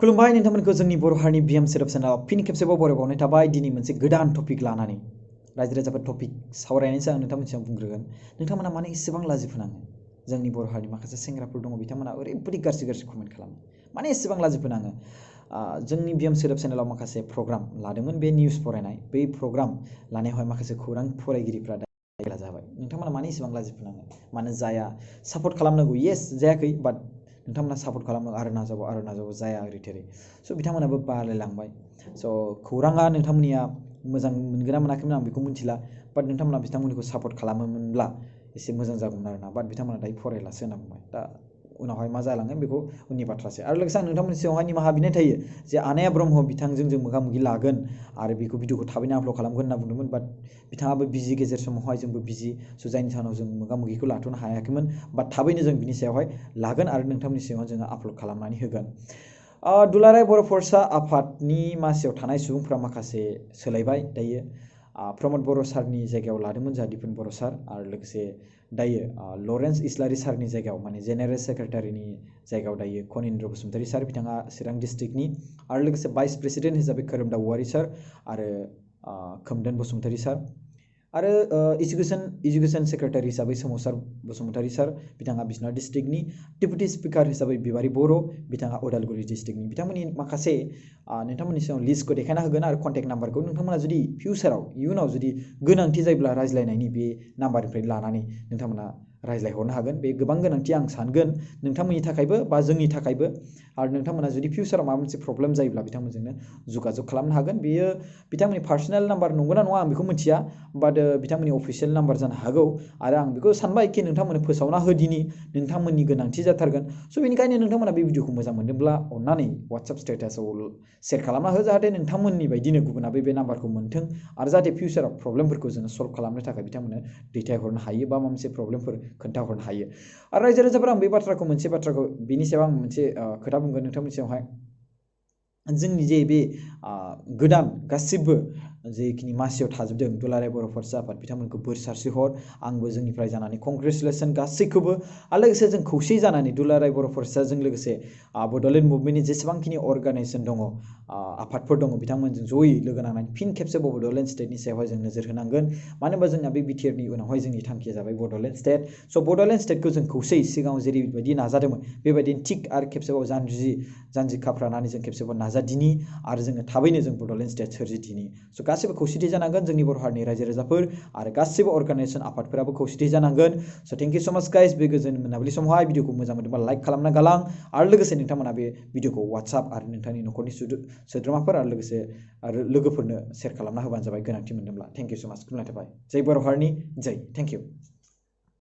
खुलुमबाय नोंथांमोनखौ जोंनि बर' हारिनि बिएम सेटअप चेनेलाव फिन खेबसेबाव बरायबावनाय थाबाय। दिनै मोनसे गोदान टपिक लानानै रायजो राजाफोर टपिक सावरायनायनिसो आं नोंथांमोनसिम बुंग्रोगोन। नोंथांमोना मानो एसेबां लाजिफोनाङो? जोंनि बर' हारिनि माखासे सेंग्राफोर दङ, बिथांमोना ओरैबायदि गाज्रि कमेन्ट खालामो। माने एसेबां लाजिफोनाङो? जोंनि बिएम सेटअप चेनेलाव माखासे प्रग्राम लादोंमोन, बे निउस फरायनाय। बै प्रग्राम लानायावहाय माखासे खौरां फरायगिरिफ्रा दायला जाबाय। नोंथांमोना मानो एसेबां लाजिफोनाङो? मानो जाया? सापर्ट खालामनांगौ, येस जायाखै, बाट नोंथांमोना सापर्ट खालामनो आरो नाजावो जाया ओरै थोरै। स' बिथांमोनाबो बालायलांबाय। स' खौराङा नोंथांमोननिया मोजां मोनगोना मोनाखैमोन आं बेखौ मिथिला, बाट नोंथांमोना बिथांमोनखौ सापर्ट खालामोमोनब्ला एसे मोजां जागौमोन आरोना। बाट बिथांमोना दायो फरायलासो होनना बुंबाय। दा उनावहाय मा जालांगोन बेखौ उननि बाथ्रासै। आरो लोगोसे आं नोंथांमोननि सिगाङावहाय निमाहा बिनाय थायो जे आनाया ब्रह्म बिथांजों जों मोगा मोगि लागोन आरो बेखौ भिडिअखौ थाबैनो आपल'ड खालामगोन होनना बुंदोंमोन, बाट बिथाङाबो बिजि, गेजेर समावहाय जोंबो बिजि। स' जायनि जाहोनाव जों मोगा मोगिखौ लाथ'नो हायाखैमोन, बाट थाबैनो जों बिनि सायावहाय लागोन आरो नोंथांमोननि सिगाङाव जोङो आपल'ड खालामनानै होगोन। दुलाराय बर' फरायसा आफादनि मासियाव थानाय सुबुंफ्रा माखासे सोलायबाय दायो। प्रमद बर' सारनि जायगायाव लादोंमोन जोंहा दिपन बर' सार, आरो लोगोसे दायो लरेन्स इस्लारि सारनि जायगायाव, माने जेनेरेल सेक्रेटारिनि जायगायाव दायो कनिन्द्र बसुमतारी सार, बिथाङा चिरां डिस्ट्रिक्टनि। आरो लोगोसे भाइस प्रेसिडेन्ट हिसाबै खोरोमदाव औवारी सार आरो खोमदोन बसुमतारी सार। आरो इडुकेसन सेक्रेटारि हिसाबै सोमावसार बसुमतारी सार, बिथाङा बिश्वनाथ डिस्ट्रिक्टनि। डेपुटि स्पिकार हिसाबै बिबारि बर', बिथाङा उदालगुरि डिस्ट्रिक्टनि। बिथांमोननि माखासे नोंथांमोननि सिगाङाव लिस्टखौ देखायना होगोन आरो कन्टेक्ट नाम्बारखौ नोंथांमोना जुदि फिउचाराव इयुनाव जुदि गोनांथि जायोब्ला रायज्लायनायनि बे नाम्बारनिफ्राय लानानै नोंथांमोना रायज्लायहरनो हागोन। बे गोबां गोनांथि आं सानगोन नोंथांमोननि थाखायबो बा जोंनि थाखायबो। आरो नोंथांमोना जुदि फिउचाराव माबा मोनसे प्रब्लेम जायोब्ला बिथांमोनजोंनो जगाजग खालामनो हागोन। बेयो बिथांमोननि पार्सनेल नाम्बार नंगौना नङा आं बेखौ मिथिया, बाट बिथांमोननि अफिसियेल नाम्बार जानो हागौ। आरो आं बेखौ सानबाय कि नोंथांमोननो फोसावना होदिनि, नोंथांमोननि गोनांथि जाथारगोन। स' बेनिखायनो नोंथांमोना बे भिडिअखौ मोजां मोनदोंब्ला अननानै वाट्सएप स्टेटासाव शेयार खालामना हो, जाहाथे नोंथांमोननि बायदिनो गुबुनाबो बे नाम्बारखौ मोन्थों आरो जाहाथे फिउचाराव प्रब्लेमफोरखौ जोङो सल्भ खालामनो थाखाय बिथांमोननो दैथायहरनो हायो बा माबा मोनसे प्रब्लेमफोर खोन्थाहरनो हायो। आरो रायजो राजाफोरा आं बे मोनसे बाथ्राखौ बिनि सायाव आं मोनसे खोथा बुंगोन नोंथांमोननि सायावहाय। जोंनि जे बे गोदान गासिबो जेखिनि मासियाव थाजोबदों दुलाराय बर' फरायसा आफाद, बिथांमोनखौ बोर सारस्रिहर। आंबो जोंनिफ्राय जानानै कंग्रेचुलेसन गासैखौबो। आरो लोगोसे जों खौसे जानानै दुलाराय बर' फरायसाजों लोगोसे बड'लेण्ड मुभमेन्टनि जेसेबांखिनि अर्गानाइजेसन दङ, आफादफोर दङ, बिथांमोनजों जयै लोगो नांनानै फिन खेबसेबाव बड'लेण्ड स्टेटनि सायावहाय जों नोजोर होनांगोन। मानो होनबा जोंना बे बिटिआरनि उनावहाय जोंनि थांखिया जाबाय बड'लेण्ड स्टेट। स' बड'लेण्ड स्टेटखौ जों खौसेयै सिगाङाव जेरैबायदि नाजादोंमोन बेबायदिनो थिग आरो खेबसेबाव जानजि खाफ्रानानै जों खेबसेबाव नाजादिनि आरो जोङो थाबैनो जों बड'लेण्ड स्टेट सोरजिदिनि। स' गासैबो खौसेथि जानांगोन, जोंनि बर' हारिनि रायजो राजाफोर आरो गासैबो अर्गानाइजेसन आफादफोराबो खौसेथि जानांगोन। स' थेंक इउ स' माच गाइस। बे गोजोन मोनाबिलि समावहाय भिडिअखौ मोजां मोनदोंबा लाइक खालामना गालां, आरो लोगोसे नोंथांमोना बे भिडिअखौ वाट्सएप आरो नोंथांनि न'खरनि सोद्रोमाफोर आरो लोगोसे लोगोफोरनो शेयार खालामना होबानो जाबाय गोनांथि मोनदोंब्ला। थेंक इउ स' माच। खुलुमनाय थाबाय। जय बर' हारिनि जय। Thank you.